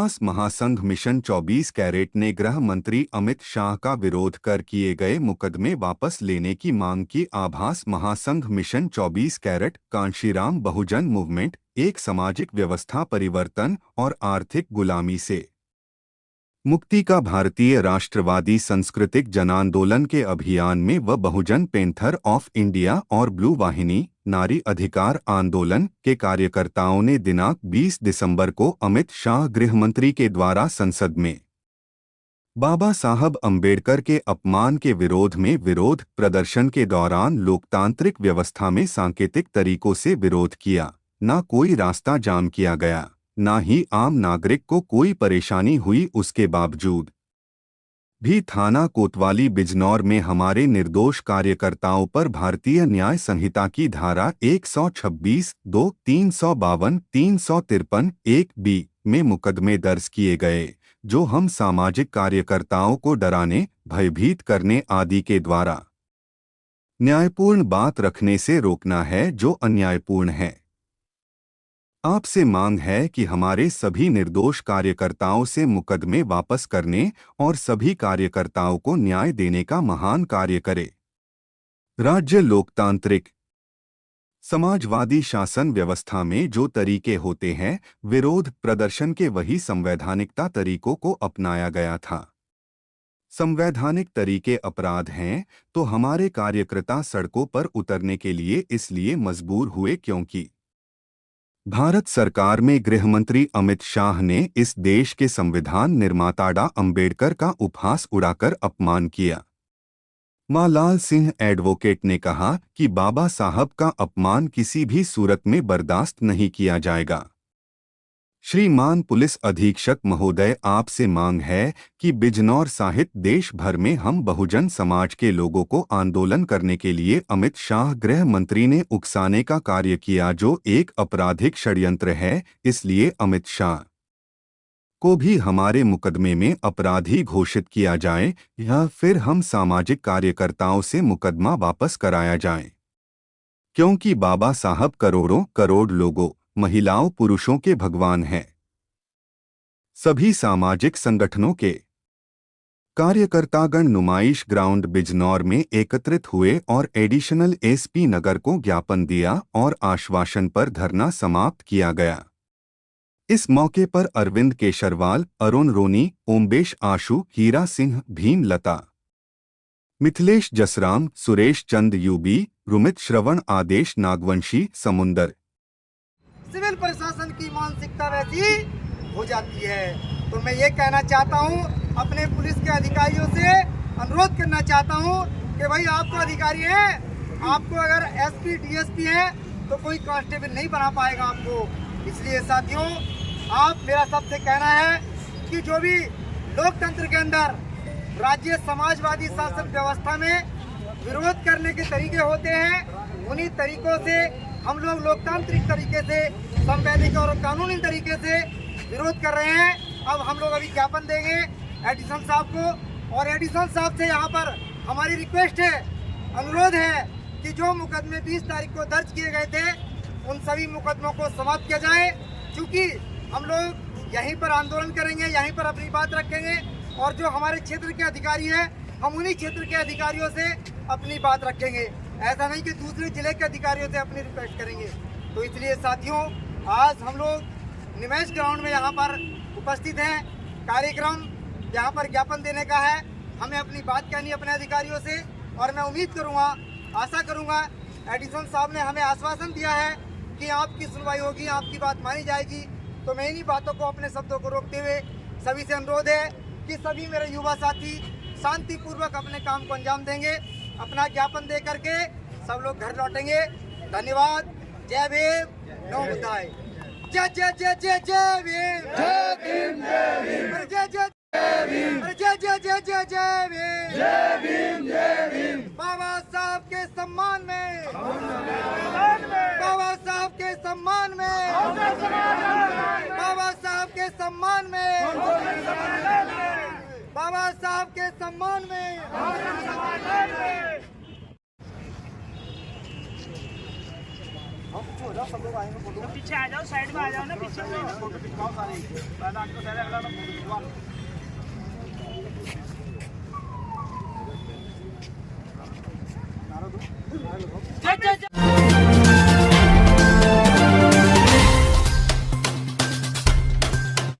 आभास महासंघ mission 24 carat ने गृह मंत्री अमित शाह का विरोध कर किए गए मुकदमे वापस लेने की मांग की। आभास महासंघ मिशन 24 कैरेट कांशीराम बहुजन मूवमेंट एक सामाजिक व्यवस्था परिवर्तन और आर्थिक गुलामी से मुक्ति का भारतीय राष्ट्रवादी सांस्कृतिक जनांदोलन के अभियान में व बहुजन पैंथर ऑफ इंडिया और ब्लू वाहिनी नारी अधिकार आंदोलन के कार्यकर्ताओं ने दिनांक 20 दिसंबर को अमित शाह गृह मंत्री के द्वारा संसद में बाबा साहब अंबेडकर के अपमान के विरोध में विरोध प्रदर्शन के दौरान लोकतांत्रिक व्यवस्था में सांकेतिक तरीकों से विरोध किया। न कोई रास्ता जाम किया गया, न ही आम नागरिक को कोई परेशानी हुई। उसके बावजूद भी थाना कोतवाली बिजनौर में हमारे निर्दोष कार्यकर्ताओं पर भारतीय न्याय संहिता की धारा 126, 2, 352, 353, 1B में मुकदमे दर्ज किए गए, जो हम सामाजिक कार्यकर्ताओं को डराने, भयभीत करने आदि के द्वारा न्यायपूर्ण बात रखने से रोकना है जो अन्यायपूर्ण है। आपसे मांग है कि हमारे सभी निर्दोष कार्यकर्ताओं से मुकदमे वापस करने और सभी कार्यकर्ताओं को न्याय देने का महान कार्य करे। राज्य लोकतांत्रिक समाजवादी शासन व्यवस्था में जो तरीके होते हैं, विरोध प्रदर्शन के वही संवैधानिकता तरीकों को अपनाया गया था। संवैधानिक तरीके अपराध हैं, तो हमारे कार्यकर्ता सड़कों पर उतरने के लिए इसलिए मजबूर हुए क्योंकि भारत सरकार में गृहमंत्री अमित शाह ने इस देश के संविधान निर्माता डॉ अंबेडकर का उपहास उड़ाकर अपमान किया। मालाल सिंह एडवोकेट ने कहा कि बाबा साहब का अपमान किसी भी सूरत में बर्दाश्त नहीं किया जाएगा। श्रीमान पुलिस अधीक्षक महोदय, आपसे मांग है कि बिजनौर सहित देश भर में हम बहुजन समाज के लोगों को आंदोलन करने के लिए अमित शाह गृह मंत्री ने उकसाने का कार्य किया, जो एक आपराधिक षड्यंत्र है। इसलिए अमित शाह को भी हमारे मुकदमे में अपराधी घोषित किया जाए या फिर हम सामाजिक कार्यकर्ताओं से मुकदमा वापस कराया जाए, क्योंकि बाबा साहब करोड़ों करोड़ लोगों, महिलाओं, पुरुषों के भगवान हैं। सभी सामाजिक संगठनों के कार्यकर्तागण नुमाइश ग्राउंड बिजनौर में एकत्रित हुए और एडिशनल एसपी नगर को ज्ञापन दिया और आश्वासन पर धरना समाप्त किया गया। इस मौके पर अरविंद केशरवाल, अरुण रोनी, ओमबेश आशु, हीरा सिंह, भीम लता, मिथिलेश जसराम, सुरेश चंद यूबी, रुमित श्रवण, आदेश नागवंशी, समुंदर। सिविल प्रशासन की मानसिकता वैसी हो जाती है। तो मैं ये कहना चाहता हूँ, अपने पुलिस के अधिकारियों से अनुरोध करना चाहता हूँ कि भाई आप तो अधिकारी हैं, आपको अगर एसपी डीएसपी है तो कोई कांस्टेबल नहीं बना पाएगा आपको। इसलिए साथियों, आप मेरा सबसे कहना है कि जो भी लोकतंत्र के अंदर राज्य समाजवादी शासन व्यवस्था में विरोध करने के तरीके होते हैं, उन्हीं तरीकों से हम लोग लोकतांत्रिक तरीके से, संवैधानिक और कानूनी तरीके से विरोध कर रहे हैं। अब हम लोग अभी ज्ञापन देंगे एडिशनल साहब को, और एडिशनल साहब से यहाँ पर हमारी रिक्वेस्ट है, अनुरोध है कि जो मुकदमे 20 तारीख को दर्ज किए गए थे, उन सभी मुकदमों को समाप्त किया जाए। चूँकि हम लोग यहीं पर आंदोलन करेंगे, यहीं पर अपनी बात रखेंगे, और जो हमारे क्षेत्र के अधिकारी हैं, हम उन्हीं क्षेत्र के अधिकारियों से अपनी बात रखेंगे। ऐसा नहीं कि दूसरे जिले के अधिकारियों से अपनी रिक्वेस्ट करेंगे। तो इसलिए साथियों, आज हम लोग निमेश ग्राउंड में यहाँ पर उपस्थित हैं। कार्यक्रम यहाँ पर ज्ञापन देने का है, हमें अपनी बात कहनी है अपने अधिकारियों से, और मैं उम्मीद करूँगा, आशा करूँगा, एडिशनल साहब ने हमें आश्वासन दिया है कि आपकी सुनवाई होगी, आपकी बात मानी जाएगी। तो मैं इन्हीं बातों को, अपने शब्दों को रोकते हुए सभी से अनुरोध है कि सभी मेरे युवा साथी शांतिपूर्वक अपने काम को अंजाम देंगे। अपना ज्ञापन दे करके सब लोग घर लौटेंगे। धन्यवाद। जय भीम, नमो बुद्धाय। जय जय जय जय जय भीम, जय भीम, जय भीम, जय जय भीम, जय जय जय जय जय भीम, जय भीम, जय भीम। बाबा साहब के सम्मान में, बाबा साहब के सम्मान में, बाबा साहब के सम्मान में, बाबा साहब के सम्मान में। हम हो जाओ, सब लोग आएंगे फोटो। पीछे आ जाओ, साइड में आ जाओ ना, पीछे फोटो खिंचवाओ सारे, पहले आपको पहले अगला फोटो खिंचवा लो। नारा दो, नारा लगाओ।